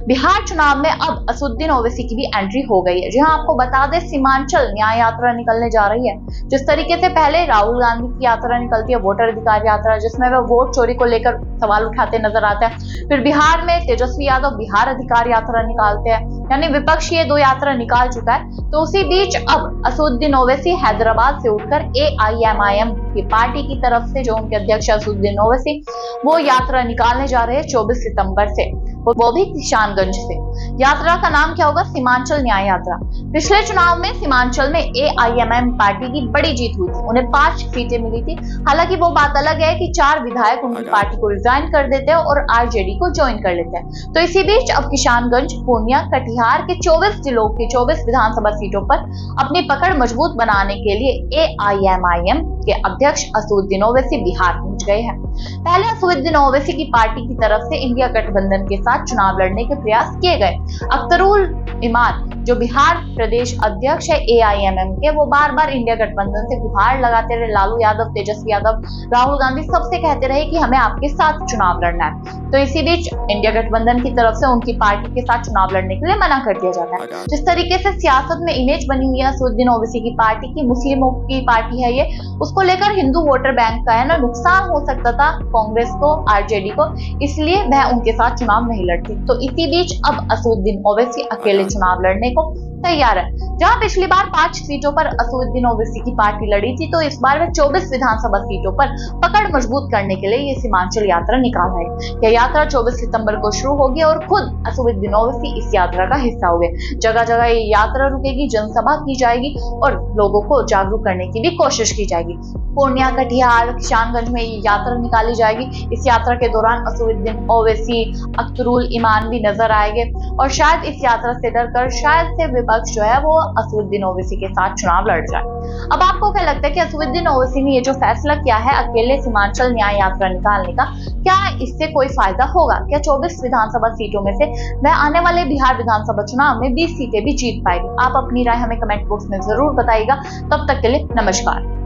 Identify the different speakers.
Speaker 1: बिहार चुनाव में अब असदुद्दीन ओवैसी की भी एंट्री हो गई है। जी हाँ, आपको बता दें, सीमांचल न्याय यात्रा निकलने जा रही है। जिस तरीके से पहले राहुल गांधी की यात्रा निकलती है, वोटर अधिकार यात्रा, जिसमें वह वोट चोरी को लेकर सवाल उठाते नजर आते हैं। फिर बिहार में तेजस्वी यादव बिहार अधिकार यात्रा निकालते हैं, यानी विपक्ष ये दो यात्रा निकाल चुका है। तो उसी बीच अब असदुद्दीन ओवैसी हैदराबाद से उठकर AIMIM की पार्टी की तरफ से, जो उनके अध्यक्ष असदुद्दीन ओवैसी, वो यात्रा निकालने जा रहे हैं 24 सितंबर से, वो भी किशानगंज से। यात्रा का नाम क्या होगा? सीमांचल न्याय यात्रा। पिछले चुनाव में सीमांचल में AIMIM पार्टी की बड़ी जीत हुई थी, उन्हें 5 सीटें मिली थी। हालांकि वो बात अलग है कि 4 विधायक उनकी पार्टी को रिजाइन कर देते हैं और RJD को ज्वाइन कर लेते हैं। तो इसी बीच अब किशानगंज, पूर्णिया, कटिहार के 24 जिलों की 24 विधानसभा सीटों पर अपनी पकड़ मजबूत बनाने के लिए AIMIM के अध्यक्ष असदुद्दीन ओवैसी बिहार पहुंच गए हैं। पहले असदुद्दीन ओवैसी की पार्टी की तरफ से इंडिया गठबंधन के साथ चुनाव लड़ने के प्रयास किए गए। अख्तरुल इमान, जो बिहार प्रदेश अध्यक्ष है AIMIM के, वो बार बार इंडिया गठबंधन से गुहार लगाते रहे। लालू यादव, तेजस्वी यादव, राहुल गांधी सबसे कहते रहे कि हमें आपके साथ चुनाव लड़ना है। तो इसी बीच इंडिया गठबंधन की तरफ से उनकी पार्टी के साथ चुनाव लड़ने के लिए मना कर दिया जाता है। जिस तरीके से सियासत में इमेज बनी हुई है असदुद्दीन ओवैसी की पार्टी की, मुस्लिमों की पार्टी है ये, उसको लेकर हिंदू वोटर बैंक का है ना नुकसान हो सकता था कांग्रेस को, RJD को, इसलिए वह उनके साथ चुनाव नहीं लड़ती। तो इसी बीच अब असदुद्दीन ओवैसी अकेले चुनाव लड़ने को तैयार है। जहां पिछली बार 5 सीटों पर असदुद्दीन ओवैसी की पार्टी लड़ी थी, तो इस बार वे 24 विधानसभा सीटों पर पकड़ मजबूत करने के लिए ये सीमांचल यात्रा निकाल रहे हैं। यह यात्रा 24 सितंबर को शुरू होगी और खुद असदुद्दीन ओवैसी इस यात्रा का हिस्सा होंगे। जगह जगह ये यात्रा रुकेगी, जनसभा की जाएगी और लोगों को जागरूक करने की भी कोशिश की जाएगी। पूर्णिया, कटिहार, किशानगंज में ये यात्रा निकाली जाएगी। इस यात्रा के दौरान असदुद्दीन ओवैसी, अख्तरुल इमान भी नजर आएंगे और शायद इस यात्रा से डरकर शायद से विपक्ष जो है वो असदुद्दीन ओवैसी के साथ चुनाव लड़ जाए। अब आपको क्या लगता है कि असदुद्दीन ओवैसी ने ये जो फैसला किया है अकेले सीमांचल न्याय यात्रा निकालने का, क्या इससे कोई फायदा होगा? क्या 24 विधानसभा सीटों में से वह आने वाले बिहार विधानसभा चुनाव में 20 सीटें भी जीत पाएगी? आप अपनी राय हमें कमेंट बॉक्स में जरूर बताइएगा। तब तक के लिए नमस्कार।